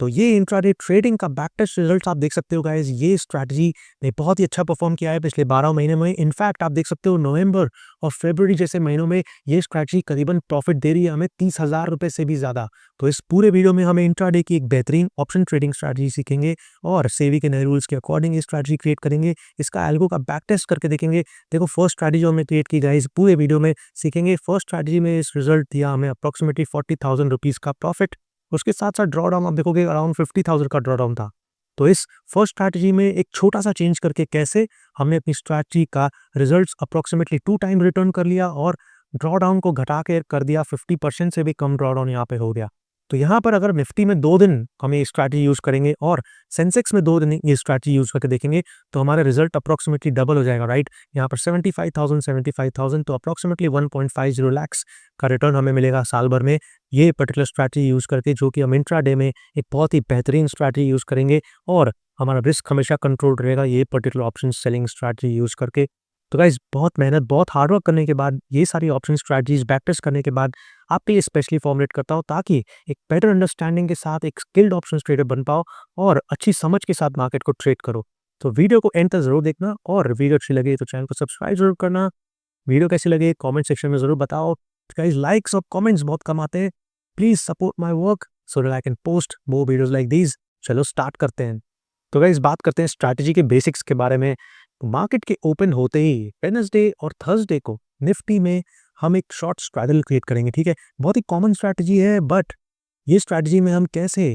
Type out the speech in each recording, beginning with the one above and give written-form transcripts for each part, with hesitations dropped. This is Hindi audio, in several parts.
तो ये इंट्राडे ट्रेडिंग का बैक टेस्ट रिजल्ट्स आप देख सकते हो गाइस। ये स्ट्रैटेजी ने बहुत ही अच्छा परफॉर्म किया है पिछले 12 महीने में। इनफैक्ट आप देख सकते हो नवंबर और फरवरी जैसे महीनों में ये स्ट्रैटेजी करीबन प्रॉफिट दे रही है हमें 30,000 रुपए से भी ज़्यादा। तो इस पूरे वीडियो में हमें इंट्राडे की एक बेहतरीन ऑप्शन ट्रेडिंग स्ट्रैटेजी सीखेंगे और सेबी के नए रूल्स के अकॉर्डिंग ये स्ट्रैटेजी क्रिएट करेंगे। इसका एल्गो का बैक टेस्ट करके देखेंगे। देखो फर्स्ट स्ट्रैटेजी जो हमने क्रिएट की गाइस पूरे वीडियो में सीखेंगे। फर्स्ट स्ट्रैटेजी में इस रिजल्ट दिया हमें अप्रोक्सीमेटली 40,000 रुपीज़ का प्रॉफिट। उसके साथ-साथ ड्रॉडाउन आप देखोगे अराउंड 50,000 का ड्रॉडाउन था। तो इस फर्स्ट स्ट्रैटेजी में एक छोटा-सा चेंज करके कैसे हमने अपनी स्ट्रैटेजी का रिजल्ट्स अप्रोक्सीमेटली 2 टाइम रिटर्न कर लिया और ड्रॉडाउन को घटा के कर दिया 50% से भी कम ड्रॉडाउन यहाँ पे हो गया। तो यहाँ पर अगर निफ्टी में 2 दिन हम ये स्ट्रैटेजी यूज़ करेंगे और सेंसेक्स में 2 दिन ये स्ट्रैटेजी यूज़ करके देखेंगे तो हमारा रिजल्ट अप्रोक्सीमेटली डबल हो जाएगा, राइट? यहाँ पर 75,000 तो अप्रोक्सीमेटली 1.50 लाख्स का रिटर्न हमें मिलेगा साल भर में ये पर्टिकुलर स्ट्रैटेजी यूज़ करके, जो कि हम इंट्राडे में एक बहुत ही बेहतरीन स्ट्रैटेजी यूज़ करेंगे और हमारा रिस्क हमेशा कंट्रोल रहेगा ये particular option selling strategy use करके। तो गाइस बहुत मेहनत, बहुत हार्ड वर्क करने के बाद ये सारी ऑप्शन स्ट्रैटेजीज बैक टेस्ट करने के बाद आपके लिए स्पेशली फॉर्मुलेट करता हूँ ताकि एक बेटर अंडरस्टैंडिंग के साथ एक स्किल्ड ऑप्शन ट्रेडर बन पाओ और अच्छी समझ के साथ मार्केट को ट्रेड करो। तो वीडियो को एंड तक जरूर देखना और वीडियो अच्छी लगे तो चैनल को सब्सक्राइब जरूर करना। वीडियो कैसी लगे कमेंट सेक्शन में जरूर बताओ। गाइस लाइक्स और कमेंट्स बहुत कम आते हैं। Please support my work so that I can post more videos like these. चलो स्टार्ट करते हैं। तो गाइस बात करते हैं स्ट्रैटेजी के बेसिक्स के बारे में। मार्केट के ओपन होते ही वेडनेसडे और थर्सडे को निफ्टी में हम एक शॉर्ट स्ट्रैडल क्रिएट करेंगे, ठीक है? बहुत ही कॉमन स्ट्रैटेजी है बट ये स्ट्रैटेजी में हम कैसे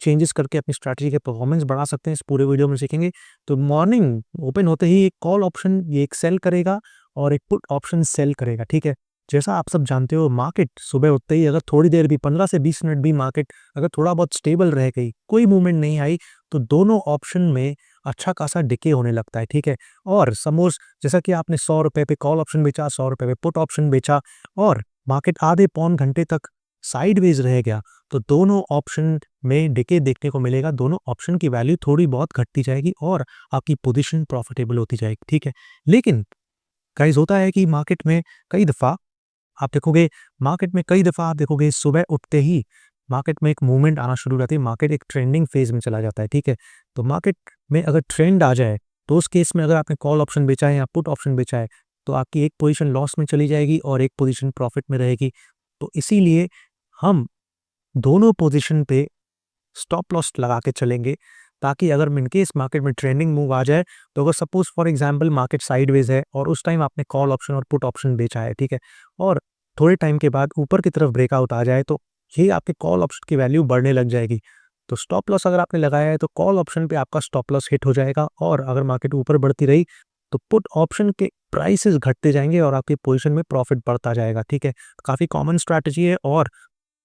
चेंजेस करके अपनी स्ट्रैटेजी के परफॉर्मेंस बढ़ा सकते हैं इस पूरे वीडियो में सीखेंगे। तो मॉर्निंग ओपन होते ही एक कॉल ऑप्शन ये एक सेल करेगा और एक पुट ऑप्शन सेल करेगा, ठीक है? जैसा आप सब जानते हो मार्केट सुबह उठते ही अगर थोड़ी देर भी 15 से 20 मिनट भी मार्केट अगर थोड़ा बहुत स्टेबल रह गई, कोई मूवमेंट नहीं आई, तो दोनों ऑप्शन में अच्छा खासा डिके होने लगता है, ठीक है? और सपोज जैसा कि आपने 100 रुपए पे कॉल ऑप्शन बेचा, 100 रुपए पे पुट ऑप्शन बेचा और मार्केट आधे पौन घंटे तक साइडवेज रह गया, तो दोनों ऑप्शन में डिके देखने को मिलेगा। दोनों ऑप्शन की वैल्यू थोड़ी बहुत घटती जाएगी और आपकी पोजीशन प्रॉफिटेबल होती जाएगी, ठीक है? लेकिन गाइस होता है कि मार्केट में कई दफ़ा आप देखोगे सुबह उठते ही मार्केट में एक मूवमेंट आना शुरू हो जाती है। मार्केट एक ट्रेंडिंग फेज में चला जाता है, ठीक है? तो मार्केट में अगर ट्रेंड आ जाए तो उस केस में अगर आपने कॉल ऑप्शन बेचा है या पुट ऑप्शन बेचा है तो आपकी एक पोजीशन लॉस में चली जाएगी और एक पोजीशन प्रॉफिट में रहेगी। तो इसीलिए हम दोनों पोजीशन पे स्टॉप लॉस लगा के चलेंगे ताकि अगर इन केस मार्केट में ट्रेंडिंग मूव आ जाए तो अगर suppose for example market sideways है और उस टाइम आपने कॉल ऑप्शन और पुट ऑप्शन बेचा है, ठीक है? और थोड़े टाइम के बाद ऊपर की तरफ ब्रेकआउट आ जाए तो ये आपके कॉल ऑप्शन की वैल्यू बढ़ने लग जाएगी। तो स्टॉप लॉस अगर आपने लगाया है तो कॉल ऑप्शन पे आपका स्टॉप लॉस हिट हो जाएगा और अगर मार्केट ऊपर बढ़ती रही तो पुट ऑप्शन के प्राइसेस घटते जाएंगे और आपकी पोजीशन में प्रॉफिट बढ़ता जाएगा, ठीक है? काफ़ी कॉमन स्ट्रैटेजी है और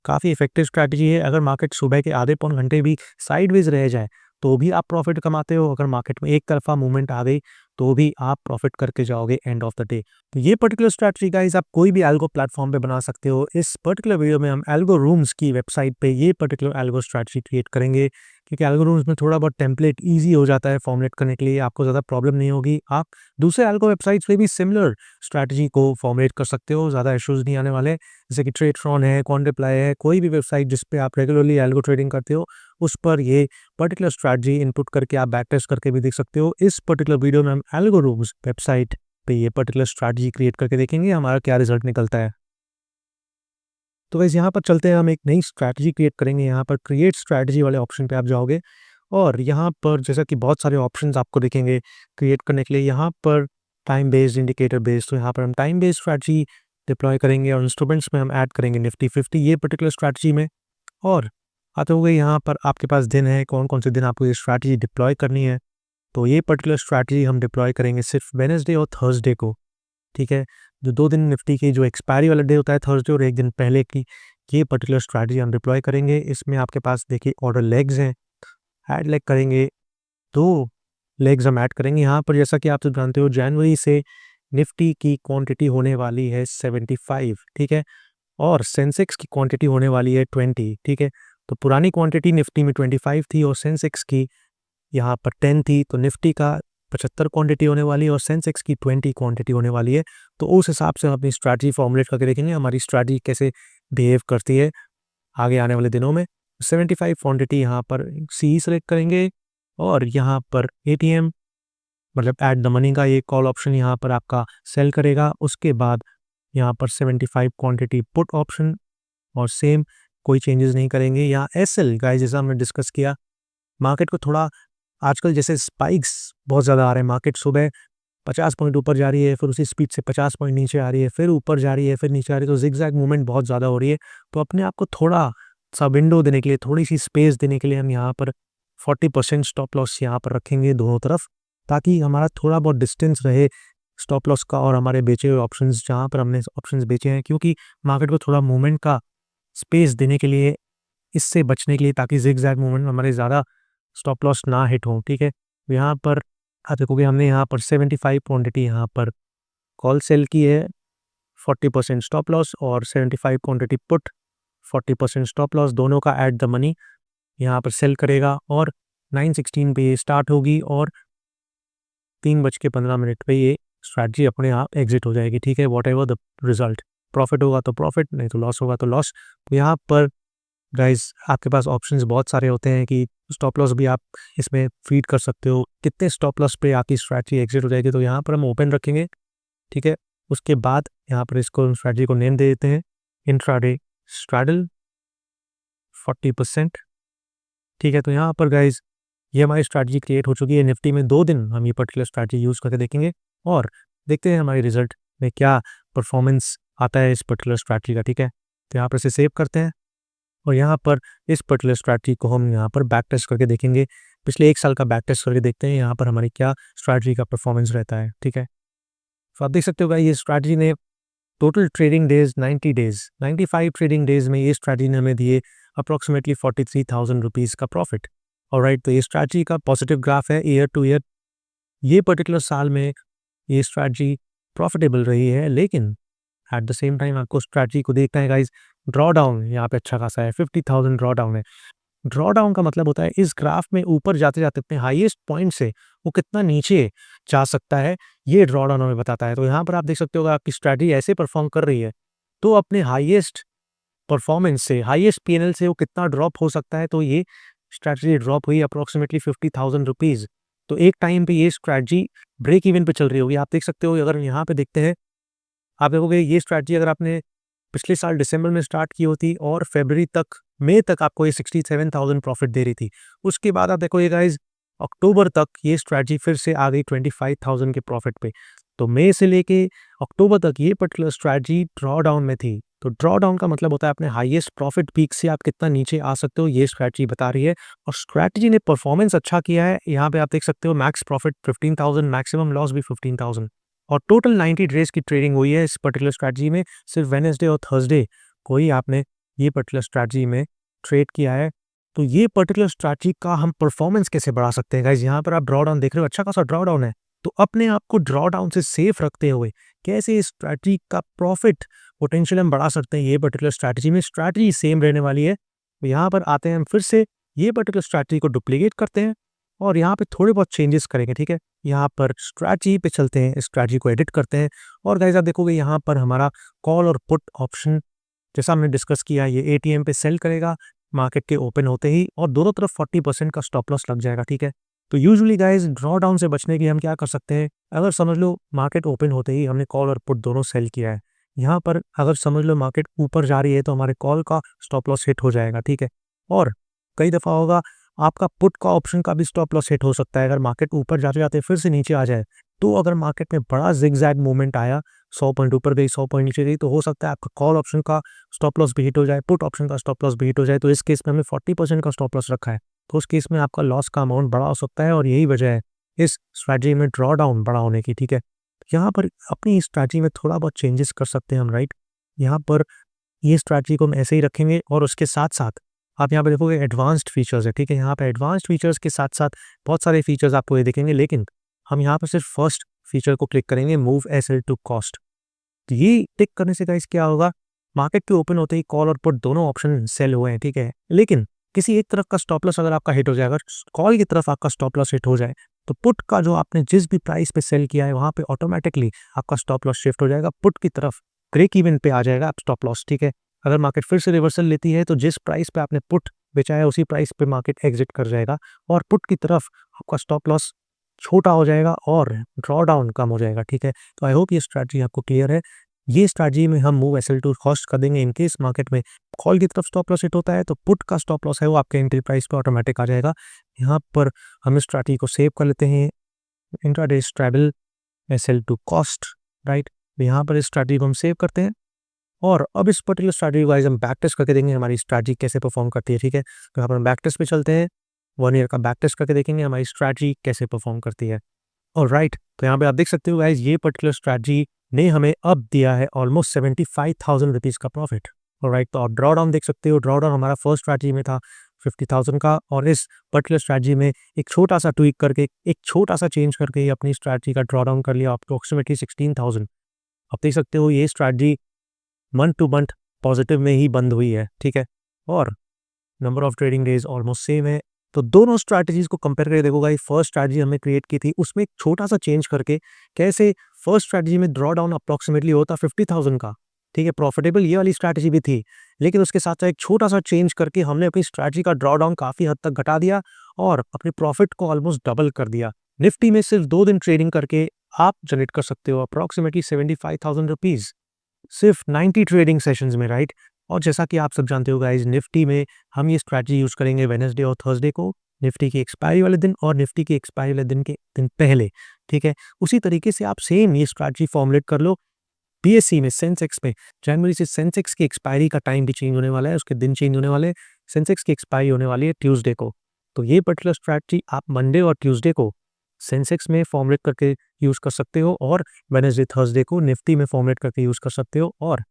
काफ़ी इफेक्टिव स्ट्रैटेजी है। अगर मार्केट सुबह के आधे पौन घंटे भी साइडवेज रह जाए तो भी आप प्रॉफिट कमाते हो। अगर मार्केट में एक तरफा मूवमेंट आ गई तो भी आप प्रॉफिट करके जाओगे एंड ऑफ द डे। तो ये पर्टिकुलर स्ट्रैटेजी गाइस आप कोई भी एल्गो प्लेटफॉर्म पे बना सकते हो। इस पर्टिकुलर वीडियो में हम एल्गो रूम्स की वेबसाइट पे ये पर्टिकुलर एल्गो स्ट्रैटेजी क्रिएट करेंगे क्योंकि एल्गो रूम्स में थोड़ा बहुत टेम्पलेट ईजी हो जाता है फॉर्मुलेट करने के लिए, आपको ज़्यादा प्रॉब्लम नहीं होगी। आप दूसरे एल्गो वेबसाइट्स पे भी सिमिलर स्ट्रैटेजी को फॉर्मुलेट कर सकते हो, ज़्यादा इश्यूज नहीं आने वाले। जैसे कि ट्रेडफ्रॉन है, क्वांटिप्लाई है, कोई भी वेबसाइट जिस पे आप रेगुलरली एल्गो ट्रेडिंग करते हो उस पर ये पर्टिकुलर स्ट्रैटेजी इनपुट करके आप बैक टेस्ट करके भी देख सकते हो। इस पर्टिकुलर वीडियो में हम एल्गो रूम्स वेबसाइट पे ये पर्टिकुलर स्ट्रैटेजी क्रिएट करके देखेंगे हमारा क्या रिजल्ट निकलता है। तो वैसे यहाँ पर चलते हैं, हम एक नई स्ट्रैटेजी क्रिएट करेंगे। यहाँ पर क्रिएट स्ट्रैटेजी वाले ऑप्शन पे आप जाओगे और यहाँ पर जैसा कि बहुत सारे ऑप्शंस आपको दिखेंगे क्रिएट करने के लिए। यहाँ पर टाइम बेस्ड, इंडिकेटर बेस्ड, तो यहाँ पर हम टाइम बेस्ड स्ट्रैटेजी डिप्लॉय करेंगे और इंस्ट्रूमेंट्स में हम ऐड करेंगे निफ्टी 50 ये पर्टिकुलर स्ट्रैटेजी में। और आते हुए यहाँ पर आपके पास दिन है, कौन कौन से दिन आपको ये स्ट्रैटेजी डिप्लॉय करनी है। तो ये पर्टिकुलर स्ट्रैटेजी हम डिप्लॉय करेंगे सिर्फ वेडनेसडे और थर्सडे को, ठीक है? जो 2 दिन निफ्टी की जो एक्सपायरी वाला डे होता है थर्सडे और एक दिन पहले की, ये पर्टिकुलर स्ट्रैटेजी हम डिप्लॉय करेंगे। इसमें आपके पास देखिए ऑर्डर लेग्स हैं, ऐड लेग करेंगे, 2 लेग्स हम ऐड करेंगे। यहाँ पर जैसा कि आप सब जानते हो जनवरी से निफ्टी की क्वांटिटी होने वाली है 75, ठीक है? और सेंसेक्स की क्वांटिटी होने वाली है 20, ठीक है? तो पुरानी क्वांटिटी निफ्टी में 25 थी और सेंसेक्स की यहाँ पर 10 थी, तो निफ्टी का 75 क्वांटिटी होने वाली है और सेंसेक्स की 20 क्वांटिटी होने वाली है। तो उस हिसाब से हम अपनी स्ट्रैटेजी फॉर्मुलेट करके देखेंगे हमारी स्ट्रैटेजी कैसे बिहेव करती है आगे आने वाले दिनों में। 75 क्वांटिटी यहाँ पर सी सेलेक्ट करेंगे और यहाँ पर एटीएम मतलब एट द मनी का ये कॉल ऑप्शन यहाँ पर आपका सेल करेगा। उसके बाद यहाँ पर 75 क्वांटिटी पुट ऑप्शन और सेम कोई चेंजेस नहीं करेंगे। यहाँ एसएल गाइस जैसा हमने डिस्कस किया, मार्केट को थोड़ा आजकल जैसे स्पाइक्स बहुत ज़्यादा आ रहे हैं, मार्केट सुबह 50 पॉइंट ऊपर जा रही है, फिर उसी स्पीड से 50 पॉइंट नीचे आ रही है, फिर ऊपर जा रही है, फिर नीचे आ रही है, तो जिगजैग मूवमेंट बहुत ज़्यादा हो रही है। तो अपने आप को थोड़ा सा विंडो देने के लिए, थोड़ी सी स्पेस देने के लिए हम यहाँ पर 40% स्टॉप लॉस यहाँ पर रखेंगे दोनों तरफ, ताकि हमारा थोड़ा बहुत डिस्टेंस रहे स्टॉप लॉस का और हमारे बेचे हुए ऑप्शंस जहाँ पर हमने ऑप्शंस बेचे हैं, क्योंकि मार्केट को थोड़ा मूवमेंट का स्पेस देने के लिए, इससे बचने के लिए, ताकि जिगजैग मूवमेंट में हमारे ज़्यादा स्टॉप लॉस ना हिट हो। ठीक है, तो यहाँ पर आप देखोगे हमने यहाँ पर 75 क्वांटिटी यहाँ पर कॉल सेल की है, 40% स्टॉप लॉस, और 75 क्वांटिटी पुट 40% स्टॉप लॉस, दोनों का एट द मनी यहाँ पर सेल करेगा और 9:16 पे ये स्टार्ट होगी और 3:15 पे ये स्ट्रैटेजी अपने आप एग्जिट हो जाएगी। ठीक है, what ever the result, profit होगा तो प्रॉफिट, नहीं तो लॉस होगा तो लॉस। तो यहाँ पर गाइस आपके पास ऑप्शंस बहुत सारे होते हैं कि स्टॉप लॉस भी आप इसमें फीड कर सकते हो, कितने स्टॉप लॉस पे आपकी स्ट्रैटेजी एग्जिट हो जाएगी। तो यहाँ पर हम ओपन रखेंगे। ठीक है, उसके बाद यहाँ पर इसको स्ट्रैटेजी को नेम दे देते हैं इंट्राडे स्ट्रैडल 40%। ठीक है, तो यहाँ पर गाइज ये हमारी स्ट्रैटेजी क्रिएट हो चुकी है। निफ्टी में 2 दिन हम ये पर्टिकुलर स्ट्रैटेजी यूज़ करके देखेंगे और देखते हैं हमारे रिजल्ट में क्या परफॉर्मेंस आता है इस पर्टिकुलर स्ट्रैटेजी का। ठीक है, तो यहाँ पर इसे सेव करते हैं और यहाँ पर इस पर्टिकुलर स्ट्रैटेजी को हम यहाँ पर बैक टेस्ट करके देखेंगे, पिछले 1 साल का बैक टेस्ट करके देखते हैं यहाँ पर हमारी क्या स्ट्रैटेजी का परफॉर्मेंस रहता है। ठीक है, तो आप देख सकते हो भाई ये स्ट्रैटेजी ने total trading days 90 days 95 trading days में ये स्ट्रैटेजी ने हमें दिए अप्रॉक्सीमेटली 43,000 रुपीज़ का प्रॉफिट। ऑलराइट, तो ये स्ट्रैटेजी का पॉजिटिव ग्राफ है ईयर टू ईयर। ये पर्टिकुलर साल में ये स्ट्रैटेजी प्रॉफिटेबल रही है, लेकिन एट द सेम टाइम आपको स्ट्रैटेजी को देखना है गाइज, ड्रॉ डाउन यहाँ पे अच्छा खासा है, 50,000 ड्रॉ डाउन है। ड्रॉ डाउन का मतलब होता है इस ग्राफ में ऊपर जाते जाते अपने हाईएस्ट पॉइंट से वो कितना नीचे जा सकता है, ये ड्रॉ डाउन हमें बताता है। तो यहाँ पर आप देख सकते हो आपकी स्ट्रैटेजी ऐसे परफॉर्म कर रही है तो अपने हाईएस्ट परफॉर्मेंस से, हाईएस्ट पीएनएल से वो कितना ड्रॉप हो सकता है। तो ये स्ट्रैटेजी ड्रॉप हुई अप्रॉक्सीमेटली 50,000 रुपीज़। तो एक टाइम पे ये स्ट्रैटेजी ब्रेक इवन पे चल रही होगी। आप देख सकते हो, अगर यहाँ पे देखते हैं आप देखोगे ये स्ट्रैटेजी अगर आपने पिछले साल दिसंबर में स्टार्ट की होती और फरवरी तक, मई तक आपको ये 67,000 प्रॉफिट दे रही थी। उसके बाद आप देखो ये गाइज अक्टूबर तक ये स्ट्रैटेजी फिर से आ गई 25,000 के प्रॉफिट पे। तो मई से लेके अक्टूबर तक ये पर्टिकुलर स्ट्रैटेजी ड्रॉ डाउन में थी। तो ड्रॉ डाउन का मतलब होता है अपने हाईएस्ट प्रॉफिट पीक से आप कितना नीचे आ सकते हो, ये स्ट्रैटेजी बता रही है। और स्ट्रैटेजी ने परफॉर्मेंस अच्छा किया है। यहाँ पे आप देख सकते हो मैक्स प्रॉफिट 15,000, मैक्सिमम लॉस भी 15,000 और टोटल 90 डेज की ट्रेडिंग हुई है इस पर्टिकुलर स्ट्रैटेजी में। सिर्फ वेडनेसडे और थर्सडे को ही आपने ये पर्टिकुलर स्ट्रैटेजी में ट्रेड किया है। तो ये पर्टिकुलर स्ट्रैटेजी का हम परफॉर्मेंस कैसे बढ़ा सकते हैं गाइज, यहाँ पर आप ड्रॉ डाउन देख रहे हो, अच्छा खासा ड्रॉ डाउन है। तो अपने आप को ड्रॉ डाउन से सेफ रखते हुए कैसे इस स्ट्रैटेजी का प्रॉफिट पोटेंशियल हम बढ़ा सकते हैं, ये पर्टिकुलर स्ट्रैटेजी में स्ट्रैटेजी सेम रहने वाली है। तो यहाँ पर आते हैं हम फिर से ये पर्टिकुलर स्ट्रैटेजी को डुप्लीकेट करते हैं और यहाँ पे थोड़े बहुत चेंजेस करेंगे। ठीक है, यहाँ पर स्ट्रैटेजी पे चलते हैं, स्ट्रैटेजी को एडिट करते हैं और गाइस आप देखोगे यहाँ पर हमारा कॉल और पुट ऑप्शन जैसा हमने डिस्कस किया, ये एटीएम पे सेल करेगा मार्केट के ओपन होते ही और दोनों तरफ 40% का स्टॉप लॉस लग जाएगा। ठीक है, तो यूजुअली गाइस ड्रॉ डाउन से बचने के लिए हम क्या कर सकते हैं, अगर समझ लो मार्केट ओपन होते ही हमने कॉल और पुट दोनों सेल किया है, यहाँ पर अगर समझ लो मार्केट ऊपर जा रही है तो हमारे कॉल का स्टॉप लॉस हिट हो जाएगा। ठीक है, और कई दफ़ा होगा आपका पुट का ऑप्शन का भी स्टॉप लॉस हिट हो सकता है अगर मार्केट ऊपर जाते जाते फिर से नीचे आ जाए। तो अगर मार्केट में बड़ा जिगजैग मूवमेंट आया, 100 पॉइंट ऊपर गई, 100 पॉइंट नीचे गई, तो हो सकता है आपका कॉल ऑप्शन का स्टॉप लॉस भी हिट हो जाए, पुट ऑप्शन का स्टॉप लॉस भी हिट हो जाए। तो इस केस में हमने 40% का स्टॉप लॉस रखा है, तो उस केस में आपका लॉस का अमाउंट बड़ा हो सकता है और यही वजह है इस स्ट्रैटेजी में ड्रॉ डाउन बड़ा होने की। ठीक है, यहाँ पर अपनी स्ट्रैटेजी में थोड़ा बहुत चेंजेस कर सकते हैं हम। राइट, यहाँ पर ये स्ट्रैटेजी को हम ऐसे ही रखेंगे और उसके साथ साथ आप यहाँ पे देखोगे एडवांस्ड फीचर्स है। ठीक है, यहाँ पे एडवांस्ड फीचर्स के साथ साथ बहुत सारे फीचर्स आपको ये दिखेंगे, लेकिन हम यहाँ पर सिर्फ फर्स्ट फीचर को क्लिक करेंगे, मूव एसएल टू कॉस्ट। तो ये टिक करने से गाइस क्या होगा, मार्केट के ओपन होते ही कॉल और पुट दोनों ऑप्शन सेल हुए हैं। ठीक है, लेकिन किसी एक तरफ का स्टॉप लॉस अगर आपका हिट हो जाएगा, कॉल की तरफ आपका स्टॉप लॉस हिट हो जाए, तो पुट का जो आपने जिस भी प्राइस पे सेल किया है वहां पे ऑटोमेटिकली आपका स्टॉप लॉस शिफ्ट हो जाएगा, पुट की तरफ ब्रेक इवन पे आ जाएगा आप स्टॉप लॉस। ठीक है, अगर मार्केट फिर से रिवर्सल लेती है तो जिस प्राइस पे आपने पुट बेचा है उसी प्राइस पे मार्केट एग्जिट कर जाएगा और पुट की तरफ आपका स्टॉप लॉस छोटा हो जाएगा और ड्रॉ डाउन कम हो जाएगा, ठीक है। तो आई होप ये स्ट्रैटेजी आपको क्लियर है। ये स्ट्रैटेजी में हम मूव एसएल टू कॉस्ट कर देंगे इन केस मार्केट में कॉल की तरफ स्टॉप लॉस हिट होता है, तो पुट का स्टॉप लॉस है वो आपके एंट्री प्राइस पे ऑटोमेटिक आ जाएगा। यहाँ पर हम इस स्ट्रैटेजी को सेव कर लेते हैं, इंट्राडे स्ट्रैबल एसएल टू कॉस्ट, राइट। यहाँ पर इस स्ट्रैटेजी को हम सेव करते हैं और अब इस पर्टिकुलर स्ट्रैटेजी वाइज हम बैक टेस्ट करके देखेंगे हमारी स्ट्रैटेजी कैसे परफॉर्म करती है, ठीक है। तो यहाँ पर हम बैक टेस्ट पे चलते हैं, 1 ईयर का बैक टेस्ट करके देखेंगे हमारी स्ट्रैटेजी कैसे परफॉर्म करती है। ऑलराइट, तो यहाँ पे आप देख सकते हो गाइस ये पर्टिकुलर स्ट्रैटेजी ने हमें अब दिया है ऑलमोस्ट 75,000 रुपीज़ का प्रॉफिट। ऑलराइट, तो आप ड्रॉ डाउन देख सकते हो, ड्रॉ डाउन हमारा फर्स्ट स्ट्रैटेजी में था 50,000 का और इस पर्टिकुलर स्ट्रैटेजी में एक छोटा-सा ट्वीक करके, एक छोटा-सा चेंज करके अपनी स्ट्रैटेजी का ड्रॉ डाउन कर लिया अप्रॉक्सिमेटली 16,000। आप देख सकते हो ये strategy month two month positive में ही बंद हुई है, ठीक है। और number of trading days almost same है। तो दोनों स्ट्रैटेजीज को कंपेयर करके देखो गाइस, फर्स्ट स्ट्रैटेजी हमने क्रिएट की थी उसमें एक छोटा सा चेंज करके कैसे फर्स्ट स्ट्रैटेजी में ड्रॉ डाउन अप्रॉक्सिमेटली होता 50,000 का, ठीक है। प्रॉफिटेबल ये वाली स्ट्रैटेजी भी थी, लेकिन उसके साथ साथ एक छोटा सा चेंज करके हमने अपनी स्ट्रैटेजी का ड्रॉ डाउन काफी हद तक घटा दिया और अपने प्रॉफिट को ऑलमोस्ट डबल कर दिया। निफ्टी में सिर्फ 2 दिन ट्रेडिंग करके आप जनरेट कर सकते हो अप्रॉक्सिमेटली 75,000 रुपीज सिर्फ 90 ट्रेडिंग सेशंस में, राइट। और जैसा कि आप सब जानते हो गाइस, निफ्टी में हम ये स्ट्रैटेजी यूज करेंगे वेडनेसडे और थर्सडे को, निफ्टी की एक्सपायरी वाले दिन और निफ्टी की एक्सपायरी वाले दिन के दिन पहले, ठीक है। उसी तरीके से आप सेम ये स्ट्रैटेजी फॉर्मुलेट कर लो बीएसई में, सेंसेक्स में। जनवरी से सेंसेक्स की एक्सपायरी का टाइम भी चेंज होने वाला है, उसके दिन चेंज होने वाले हैं। सेंसेक्स की एक्सपायरी होने वाली है ट्यूसडे को, तो ये पर्टिकुलर स्ट्रैटेजी आप मंडे और ट्यूसडे को सेंसेक्स में फॉर्मुलेट करके यूज कर सकते हो और वेडनेसडे थर्सडे को निफ्टी में फॉर्मुलेट करके यूज कर सकते हो। और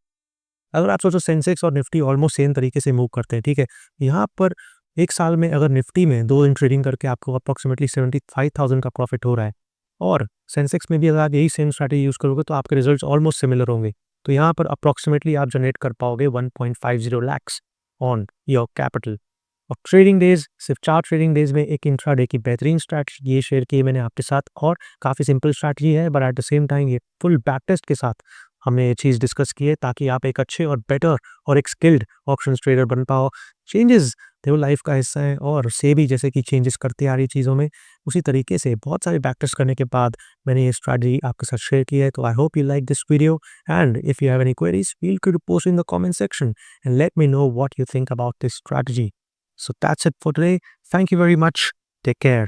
अगर आप सोचो सेंसेक्स और निफ्टी ऑलमोस्ट सेम तरीके से मूव करते हैं, ठीक है। यहाँ पर एक साल में अगर निफ्टी में 2 दिन ट्रेडिंग करके आपको अप्रॉक्सिमेटली 75,000 का प्रॉफिट हो रहा है और सेंसेक्स में भी अगर आप यही सेम स्ट्रैटेजी यूज करोगे तो आपके रिजल्ट्स ऑलमोस्ट सिमिलर होंगे। तो यहाँ पर अप्रॉक्सिमेटली आप जनरेट कर पाओगे 1.50 लैक्स ऑन योर कैपिटल। और ट्रेडिंग डेज सिर्फ 4 ट्रेडिंग डेज में एक इंट्राडे की बेहतरीन स्ट्रैटेजी ये शेयर की मैंने आपके साथ और काफ़ी सिंपल स्ट्रैटेजी है, but at the same time ये फुल बैक टेस्ट के साथ हमने ये चीज़ डिस्कस की है ताकि आप एक अच्छे और बेटर और एक स्किल्ड ऑप्शन ट्रेडर बन पाओ। चेंजेस वो लाइफ का हिस्सा है और सेबी जैसे कि चेंजेस करती आ रही चीज़ों में, उसी तरीके से बहुत सारे बैक टेस्ट करने के बाद मैंने ये स्ट्रैटेजी आपके साथ शेयर की है। तो I hope you like this video and if you have any queries feel free to post in the comment section and let me know what you think about this strategy. So that's it for today. Thank you very much. Take care.